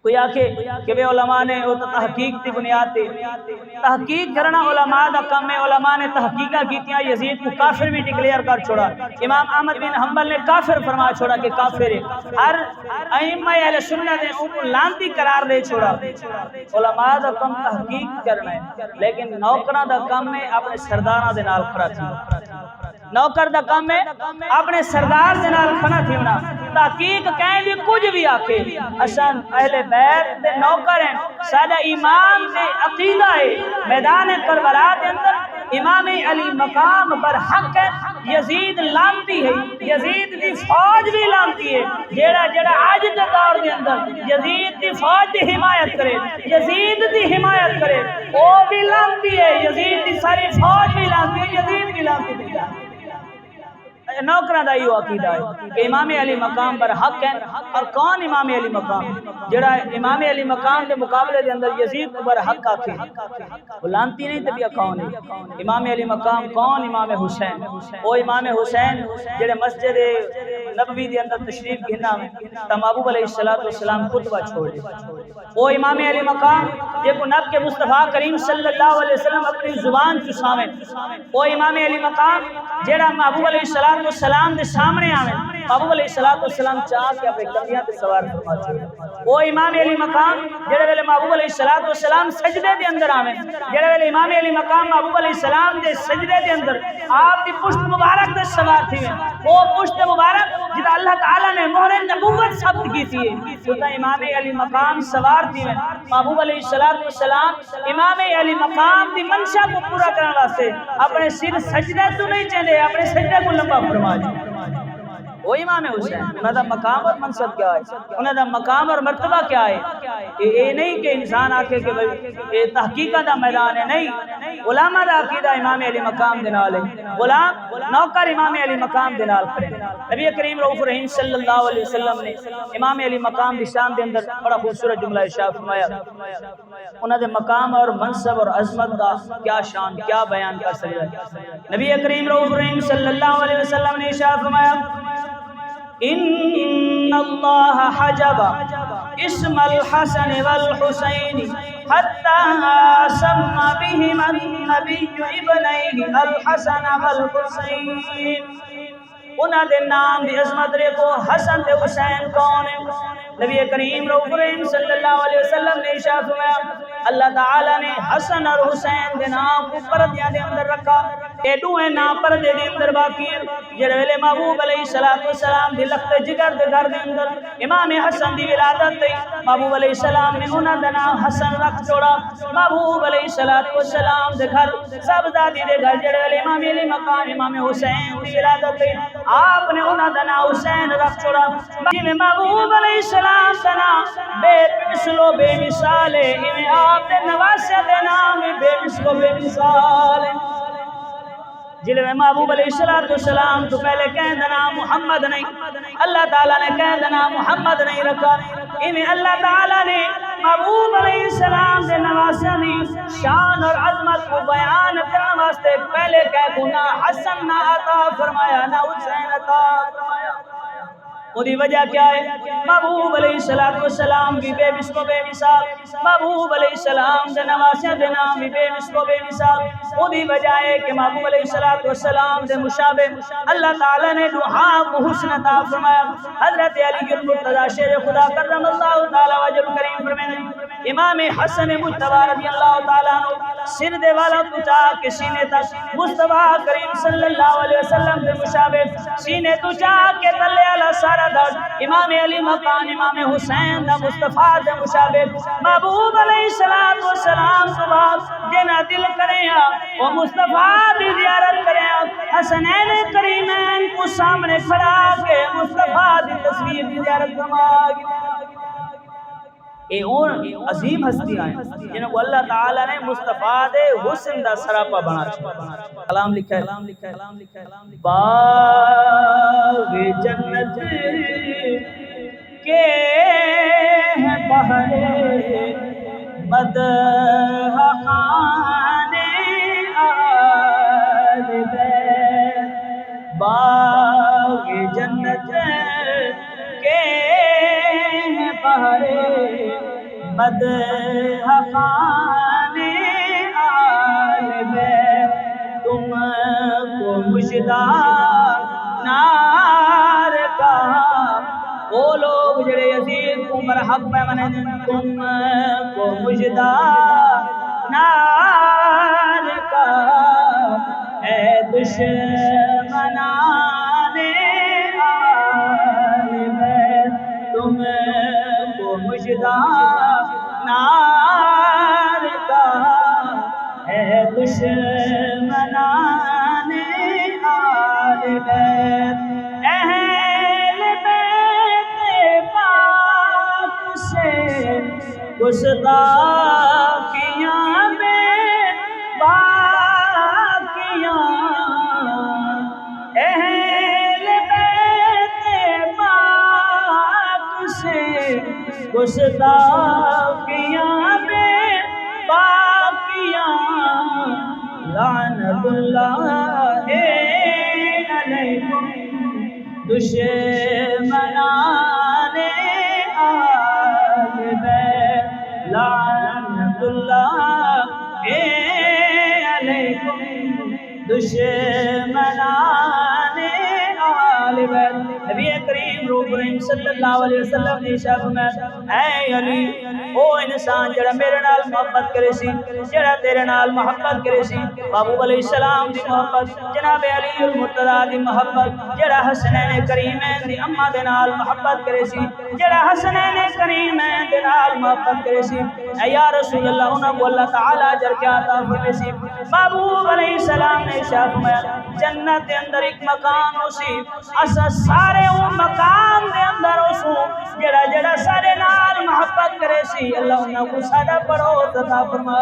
کوئی آکھے کہ بے علماء نے وہ تحقیق کی بنیاد تے تحقیق کرنا علماء دا کم ہے. علماء نے تحقیقہ کیتیاں یزید کو کافر بھی ڈکلیئر کر چھوڑا. امام احمد بن حنبل نے کافر فرما چھوڑا کہ کافر ہے. ہر ائمہ اہل سنت نے ان کو لعنتی قرار دے چھوڑا. علماء دا کم تحقیق کرنا ہے لیکن نوکراں دا کم ہے اپنے سرداراں دے نال کھڑا تھی. نوکر دا کام ہے اپنے سردار دے نال کھڑا تھیونا. تحقیق کہیں بھی کچھ بھی آکے حسن اہل بیت دے نوکر ہیں. سادہ ایمان دے عقیدہ ہے. میدان کربلا دے اندر امام علی مقام پر حق ہے. یزید لانتی ہے. یزید دی فوج بھی لانتی ہے. جیڑا آج دے دور دے اندر یزید دی فوج دی حمایت کرے, یزید دی حمایت کرے, وہ بھی لانتی ہے. یزید دی ساری فوج بھی لانتی ہے. یزید بھی لانتی ہے. نوکران دا یہ عقیدہ ہے کہ امام علی مقام پر حق ہے. اور کون امام علی مقام جڑا امام علی مقام کے مقابلے دے اندر یزید پر حق آکھے وہ لانتی نہیں تبیا کون ہے. امام علی مقام کون؟ امام حسین. وہ امام حسین جڑے مسجد نبوی دے اندر تشریف گھنا میں تا محبوب علیہ السلام خطبہ چھوڑے. وہ امام علی مقام جے کو نب کے مصطفیٰ کریم صلی اللہ علیہ وسلم اپنی زبان چساویں. وہ امام علی مقام جڑا محبوب علیہ السلام دے سامنے آویں. محبوب علیہ السلام چاہ کے اپنے کندھیاں تے سوار فرما چھوڑے. وہ امام علی مقام جڑے ویلے محبوب علیہ السلام سجدے دے اندر آویں. جڑے ویلے امام علی مقام محبوب علیہ السلام دے سجدے دے اندر آپ دی پشت مبارک دے سوار تھی. وہ پشت مبارک جدا اللہ تعالی نے مہر نبوت ثبت کی تھی تو امام علی مقام سوار تھی. محبوب علیہ السلام امام علی مقام دی منشا کو پورا کرنے واسطے اپنے سر سجدے تو نہیں چاہتے, اپنے سجدے کو لمبا فرما دی. وہ امام حسین انہاں دا مقام اور منصب کیا ہے, انہاں دا مقام اور مرتبہ کیا ہے. یہ نہیں کہ انسان آکھے کہ یہ تحقیقہ دا میدان ہے. نہیں, علماء دا عقیدہ امام علی مقام دے نال ہے. غلام نوکر امام علی مقام دے نال کھڑے. نبی کریم رؤوف رحیم صلی اللہ علیہ وسلم نے امام علی مقام دی شان دے اندر بڑا خوبصورت جملہ ارشاد فرمایا. انہاں دے مقام اور منصب اور عظمت دا کیا شان کیا بیان کر سکتے. نبی کریم رؤوف رحیم صلی اللہ علیہ وسلم نے ارشاد فرمایا ان اللہ حجب اسم الحسن والحسین حتی سمى بهما النبی ابنیہ الحسن والحسین. انہاں دے نام دی عظمت دیکھو. حسن تے حسین کون ہے؟ نبی کریم رؤوف رحیم صلی اللہ علیہ وسلم نے ارشاد فرمایا اللہ تعالی نے حسن اور حسین دے نام کو پردیاں دے اندر رکھا. اے دوے نام پردے دے اندر باقی ہیں. جڑے ویلے محبوب علیہ السلام دی لخت جگر دے گھر دے اندر امام حسن دی ولادت تھی, محبوب علیہ السلام نے انہاں دا نام حسن رکھ چھوڑا. محبوب علیہ السلام دے گھر صاحبزادی دے گھر جڑے ویلے امام علی مقام امام حسین دی ولادت تھی, آپ نے انہاں دا نام حسین رکھ چھوڑا. جویں محبوب علیہ السلام دا نام بے مثلو بے مثال ہے, ایویں آپ دے نواسے دے نام بے مثلو بے مثال ہے. جلوے محبوب علیہ السلام تو پہلے کہہ دینا محمد نہیں, اللہ تعالیٰ نے کہہ دینا محمد نہیں رکھا. ایویں اللہ تعالیٰ نے محبوب علیہ السلام دے نواسے دی شان اور عظمت کو بیان کرنے واسطے پہلے کہہ کو نہ حسن نہ عطا فرمایا نہ حسین عطا فرمایا. وہی وجہ کیا ہے؟ محبوب علیہ السلام بھی بے مثل و بے مثال. محبوب علیہ السلام دے نواسے دے نام بھی بے مثل و بے مثال. وہی وجہ ہے کہ محبوب علیہ السلام دے مشابہ اللہ تعالی نے دعا کو حسن عطا فرمایا. حضرت علی المرتضی شیر خدا کرم اللہ تعالی وجہ کریم فرمائے امام حسن مجتبی رضی اللہ تعالی عنہ سر دے والا تو کے سینے تک مصطفیٰ کریم صلی اللہ علیہ وسلم دے مشابہ سینے تو کے تلے والا سارا درد امام علی مقام امام حسین دا مصطفیٰ دے مشابہ محبوب علیہ السلام صبح جنا دل کریں وہ مصطفیٰ دی زیارت کریں. حسنین کریمین کو سامنے کھڑا کے مصطفیٰ دی تصویر دی زیارت فرما. اے اون عظیم ہستیاں ہیں جنہوں کو اللہ تعالیٰ نے مصطفیٰ دے حسن دا سراپا بنا چھوڑا. کلام لکھا ہے باغ جنت کے ہیں بہرے مدح خانے آل بیت. باغ جنت کے ہیں بہرے مدح خوان آل بیت تم کو مجدہ نار کا وہ لوگ جڑے یزید کو مرحب میں منے تم کو مجدہ نار کا اے دشمنان آل بیت تم کو مجدہ نار کا اے دشمنان آل بیت اہل بیت پاک سے گستاخیاں میں باقیاں اہل بیت پاک سے گستاخیاں میں باقیاں لعنت اللہ علیکم دشمنان آل بیت لعنت اللہ علیکم دشمنان آل بیت نبی کریم روح کریم صلی اللہ علیہ وسلم نے شب میں اے علی او انسان جڑا میرے نال محبت کرے سی جڑا تیرے نال محبت کرے سی محبوب علیہ السلام دی محبت جناب علی المرتضی دی محبت جڑا حسنین کریمین دی اماں دے نال محبت کرے سی جڑا حسنین کریمین دے نال محبت کرے سی اے یا رسول اللہ انہاں کو اللہ تعالی اجر کیا عطا فرمائے سی محبوب علیہ السلام نے شب میں جنت دے اندر ایک مقام اسی اسا سارے وہ مقام دے اندر اسو جڑا جڑا سارے نال محبت کرے سی اللہ انہاں کو سادہ پڑھو عطا فرما